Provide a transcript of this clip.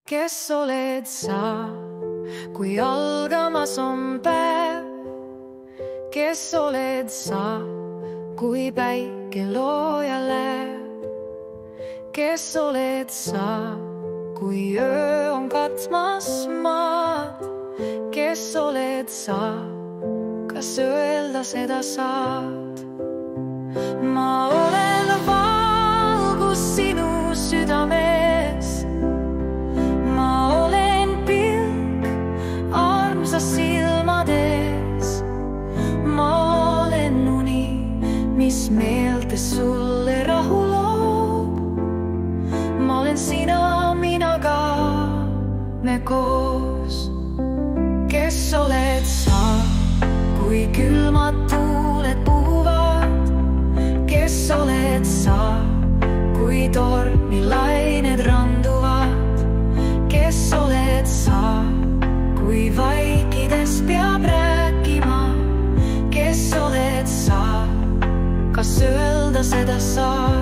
Kes oled sa, kui algamas on päev? Kes oled sa, kui päike looja läheb? Kes oled sa, kui öö on katmas maad? Kes oled sa, kas öelda seda saad? Ma olen valgus sinu südames. Ma olen pilk armsa silmades. Ma olen uni, mis meeltes sulle rahu loob. Ma olen sina, mina ka, me koos. Kes oled sa, kui külmad tuuled puhuvad? Kes oled sa, kui tormi lained randuvad? Kes oled sa, kui vaikides peab rääkima? Kes oled sa, kas öelda seda saad?